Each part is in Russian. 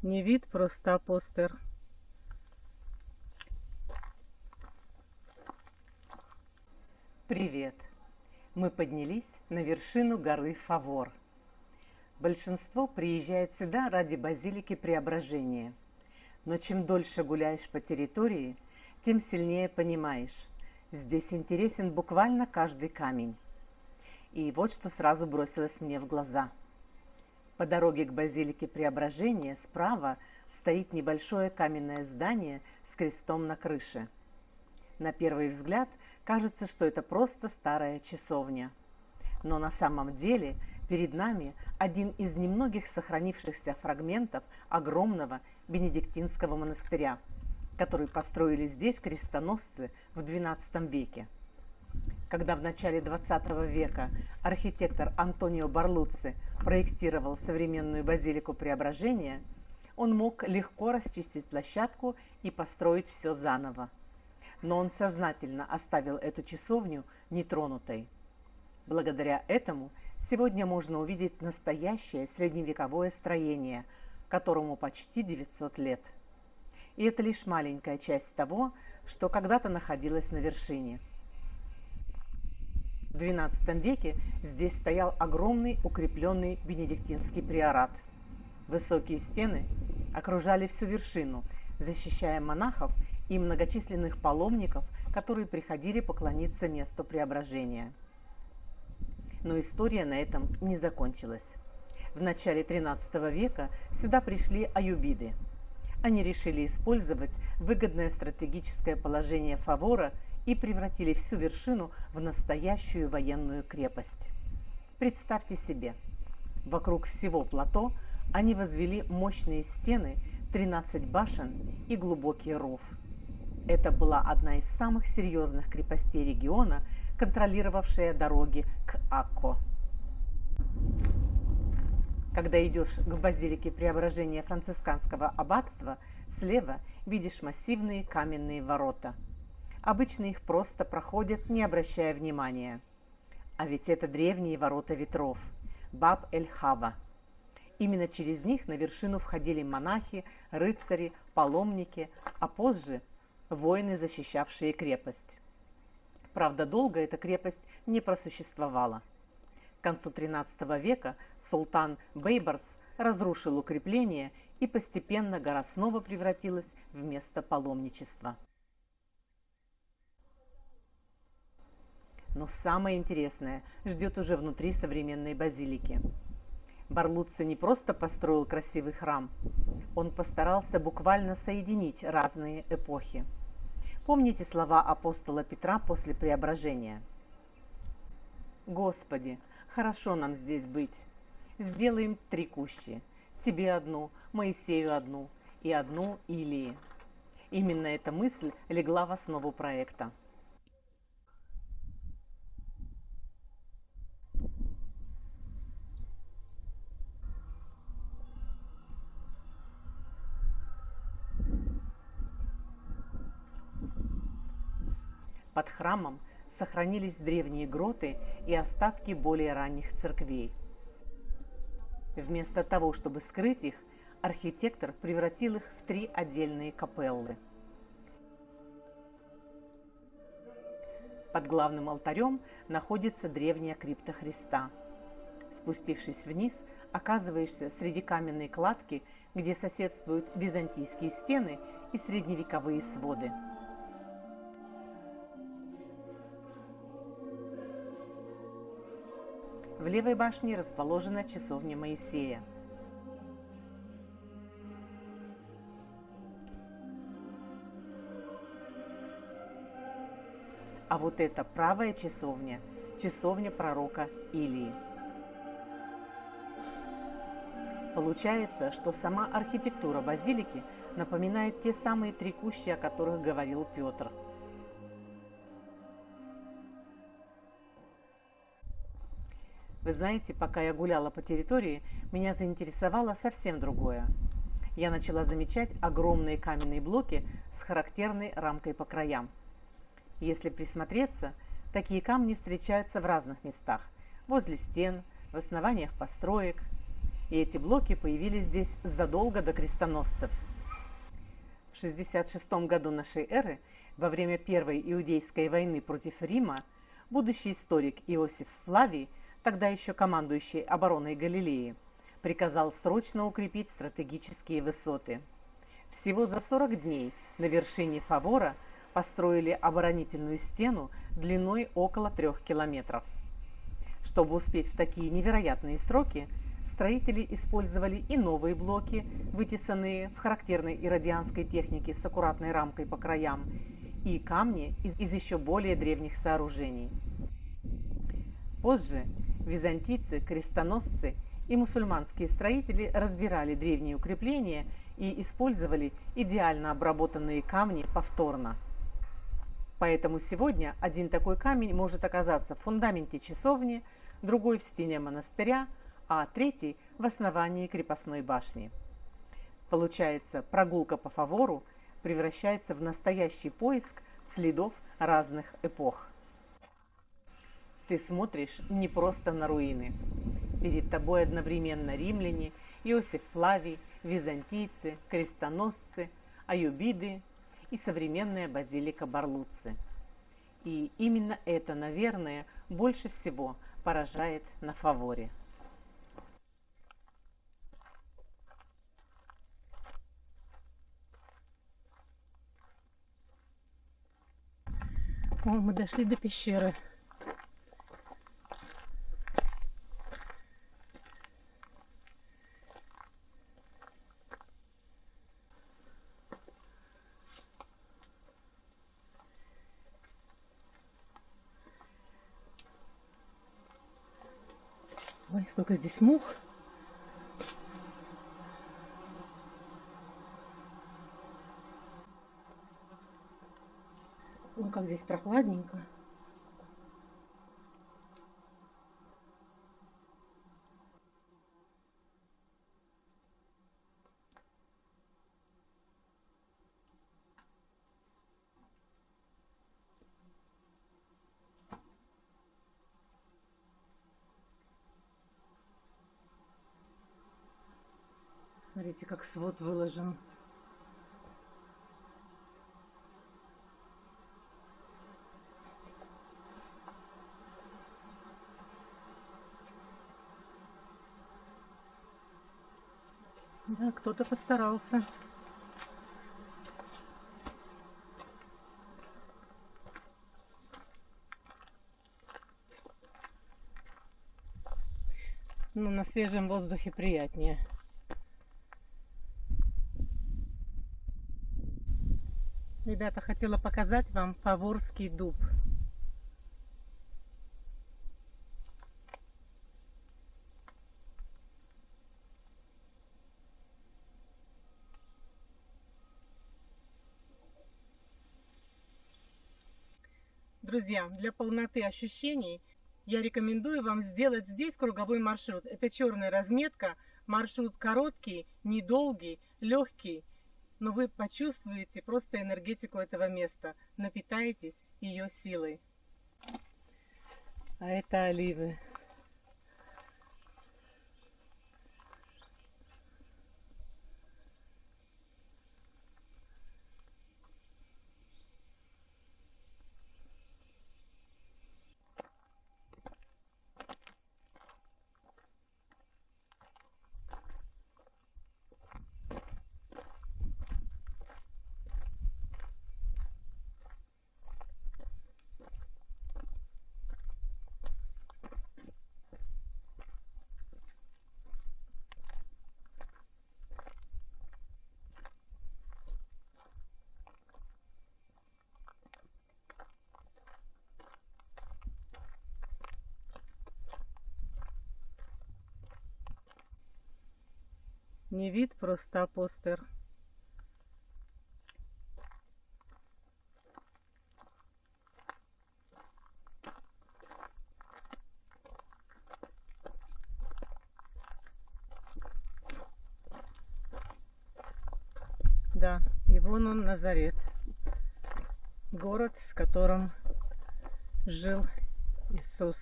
Не вид, просто постер. Привет! Мы поднялись на вершину горы Фавор. Большинство приезжает сюда ради базилики Преображения. Но чем дольше гуляешь по территории, тем сильнее понимаешь, здесь интересен буквально каждый камень. И вот что сразу бросилось мне в глаза. По дороге к базилике Преображения справа стоит небольшое каменное здание с крестом на крыше. На первый взгляд кажется, что это просто старая часовня. Но на самом деле перед нами один из немногих сохранившихся фрагментов огромного бенедиктинского монастыря, который построили здесь крестоносцы в XII веке. Когда в начале XX века архитектор Антонио Барлуцци проектировал современную базилику Преображения, он мог легко расчистить площадку и построить все заново. Но он сознательно оставил эту часовню нетронутой. Благодаря этому сегодня можно увидеть настоящее средневековое строение, которому почти 900 лет. И это лишь маленькая часть того, что когда-то находилось на вершине. В XII веке здесь стоял огромный укрепленный бенедиктинский приорат. Высокие стены окружали всю вершину, защищая монахов и многочисленных паломников, которые приходили поклониться месту Преображения. Но история на этом не закончилась. В начале XIII века сюда пришли аюбиды. Они решили использовать выгодное стратегическое положение Фавора и превратили всю вершину в настоящую военную крепость. Представьте себе, вокруг всего плато они возвели мощные стены, 13 башен и глубокий ров. Это была одна из самых серьезных крепостей региона, контролировавшая дороги к Акко. Когда идешь к базилике Преображения францисканского аббатства, слева видишь массивные каменные ворота. Обычно их просто проходят, не обращая внимания. А ведь это древние ворота ветров – Баб-эль-Хава. Именно через них на вершину входили монахи, рыцари, паломники, а позже – воины, защищавшие крепость. Правда, долго эта крепость не просуществовала. К концу XIII века султан Бейбарс разрушил укрепление, и постепенно гора снова превратилась в место паломничества. Но самое интересное ждет уже внутри современной базилики. Барлуцци не просто построил красивый храм, он постарался буквально соединить разные эпохи. Помните слова апостола Петра после Преображения? «Господи, хорошо нам здесь быть. Сделаем 3 кущи. Тебе одну, Моисею одну и одну Илии». Именно эта мысль легла в основу проекта. Под храмом сохранились древние гроты и остатки более ранних церквей. Вместо того, чтобы скрыть их, архитектор превратил их в 3 отдельные капеллы. Под главным алтарем находится древняя крипта Христа. Спустившись вниз, оказываешься среди каменной кладки, где соседствуют византийские стены и средневековые своды. В левой башне расположена часовня Моисея. А вот это правая часовня, часовня пророка Илии. Получается, что сама архитектура базилики напоминает те самые 3 кущи, о которых говорил Петр. Вы знаете, пока я гуляла по территории, меня заинтересовало совсем другое. Я начала замечать огромные каменные блоки с характерной рамкой по краям. Если присмотреться, такие камни встречаются в разных местах – возле стен, в основаниях построек. и эти блоки появились здесь задолго до крестоносцев. В 66 году нашей эры, во время Первой Иудейской войны против Рима, будущий историк Иосиф Флавий, тогда еще командующий обороной Галилеи, приказал срочно укрепить стратегические высоты. Всего за 40 дней на вершине Фавора построили оборонительную стену длиной около 3 километров. Чтобы успеть в такие невероятные сроки, строители использовали и новые блоки, вытесанные в характерной иродианской технике с аккуратной рамкой по краям, и камни из еще более древних сооружений. Позже византийцы, крестоносцы и мусульманские строители разбирали древние укрепления и использовали идеально обработанные камни повторно. Поэтому сегодня один такой камень может оказаться в фундаменте часовни, другой в стене монастыря, а третий в основании крепостной башни. Получается, прогулка по Фавору превращается в настоящий поиск следов разных эпох. Ты смотришь не просто на руины. Перед тобой одновременно римляне, Иосиф Флавий, византийцы, крестоносцы, аюбиды и современная базилика Барлуцци. И именно это, наверное, больше всего поражает на Фаворе. О, мы дошли до пещеры. Ой, сколько здесь мух. Ой, как здесь прохладненько. Смотрите, как свод выложен. Да, кто-то постарался. Ну, на свежем воздухе приятнее. Ребята, хотела показать вам Фаворский дуб. Друзья, для полноты ощущений я рекомендую вам сделать здесь круговой маршрут. Это черная разметка, маршрут короткий, недолгий, легкий, но вы почувствуете просто энергетику этого места, напитаетесь ее силой. А это оливы. Не вид, просто постер. Да, и вон он, Назарет. Город, в котором жил Иисус.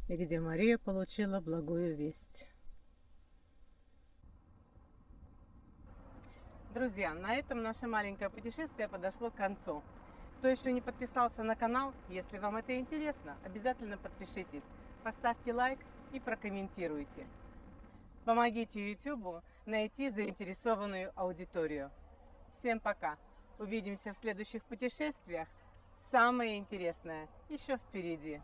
и где Мария получила благую весть. Друзья, на этом наше маленькое путешествие подошло к концу. Кто еще не подписался на канал, если вам это интересно, обязательно подпишитесь, поставьте лайк и прокомментируйте. Помогите YouTube найти заинтересованную аудиторию. Всем пока! Увидимся в следующих путешествиях. Самое интересное еще впереди.